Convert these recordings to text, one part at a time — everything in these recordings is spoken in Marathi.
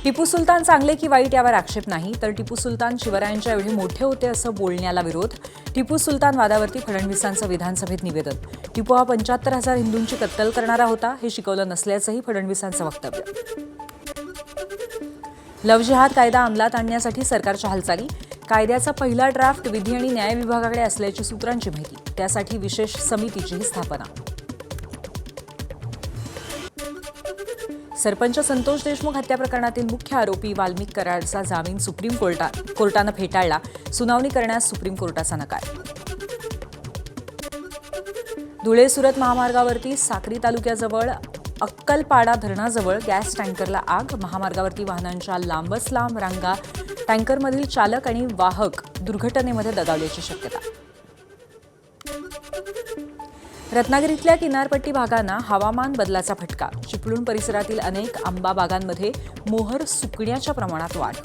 टिपू सुलतान चांगले की वाईट यावर आक्षेप नाही, तर टिपू सुलतान शिवरायांच्या एवढे मोठे होते असं बोलण्याला विरोध. टिपू सुलतान वादावरती फडणवीसांचं विधानसभेत निवेदन. टिपू हा 75,000 हिंदूंची कत्तल करणारा होता, हे शिकवलं नसल्याचंही फडणवीसांचं वक्तव्य. लव्ह जिहाद कायदा अंमलात आणण्यासाठी सरकारच्या हालचाली. कायद्याचा पहिला ड्राफ्ट विधी आणि न्याय विभागाकडे असल्याची सूत्रांची माहिती. त्यासाठी विशेष समितीचीही स्थापना. सरपंच संतोष देशमुख हत्या प्रकरणातील मुख्य आरोपी वाल्मिक कराडचा जामीन सुप्रीम कोर्टानं फेटाळला. सुनावणी करण्यास सुप्रीम कोर्टाचा नकार. धुळे सुरत महामार्गावरती साक्री तालुक्याजवळ अक्कलपाडा धरणाजवळ गॅस टँकरला आग. महामार्गावरती वाहनांच्या लांबच लांब रांगा. टँकरमधील चालक आणि वाहक दुर्घटनेमध्ये दगावल्याची शक्यता. रत्नागिरीतल्या किनारपट्टी भागांना हवामान बदलाचा फटका. चिपळूण परिसरातील अनेक आंबा बागांमध्ये मोहर सुकण्याच्या प्रमाणात वाढ.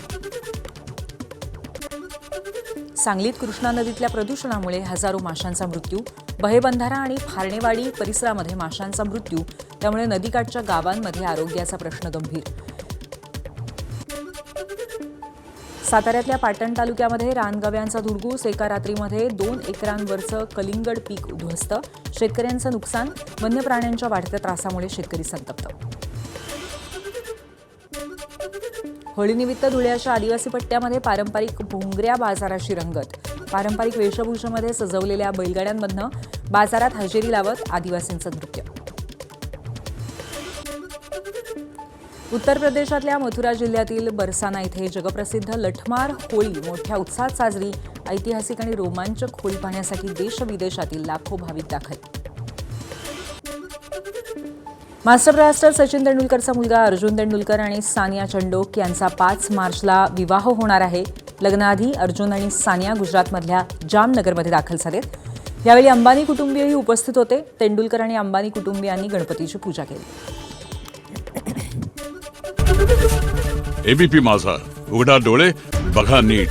सांगलीत कृष्णा नदीतल्या प्रदूषणामुळे हजारो माशांचा मृत्यू. बहेबंधारा आणि फारणेवाडी परिसरामध्ये माशांचा मृत्यू. त्यामुळे नदीकाठच्या गावांमध्ये आरोग्याचा प्रश्न गंभीर. साताऱ्यातल्या पाटण तालुक्यामध्ये रानगव्यांचा धुडगूस. एका रात्रीमध्ये 2 एकरांवरचं कलिंगड पीक उद्ध्वस्त. शेतकऱ्यांचं नुकसान. वन्य प्राण्यांच्या वाढत्या त्रासामुळे शेतकरी संतप्त. होळीनिमित्त धुळ्याच्या आदिवासी पट्ट्यामध्ये पारंपरिक भोंगऱ्या बाजाराची रंगत. पारंपरिक वेशभूषेमध्ये सजवलेल्या बैलगाड्यांमधनं बाजारात हजेरी लावत आदिवासींचं नृत्य. उत्तर प्रदेशातल्या मथुरा जिल्ह्यातील बरसाना इथे जगप्रसिद्ध लठमार होळी मोठ्या उत्साहात साजरी. ऐतिहासिक आणि रोमांचक होळी पाहण्यासाठी देश विदेशातील लाखो भाविक दाखल. मास्टर ब्लास्टर सचिन तेंडुलकरचा मुलगा अर्जुन तेंडुलकर आणि सानिया चंडोक यांचा 5 मार्चला विवाह होणार आहे. लग्नाआधी अर्जुन आणि सानिया गुजरातमधल्या जामनगरमध्ये दाखल झालेत. यावेळी अंबानी कुटुंबीयही उपस्थित होते. तेंडुलकर आणि अंबानी कुटुंबियांनी गणपतीची पूजा केली. एबीपी माझा, उघडा डोळे बघा नीट.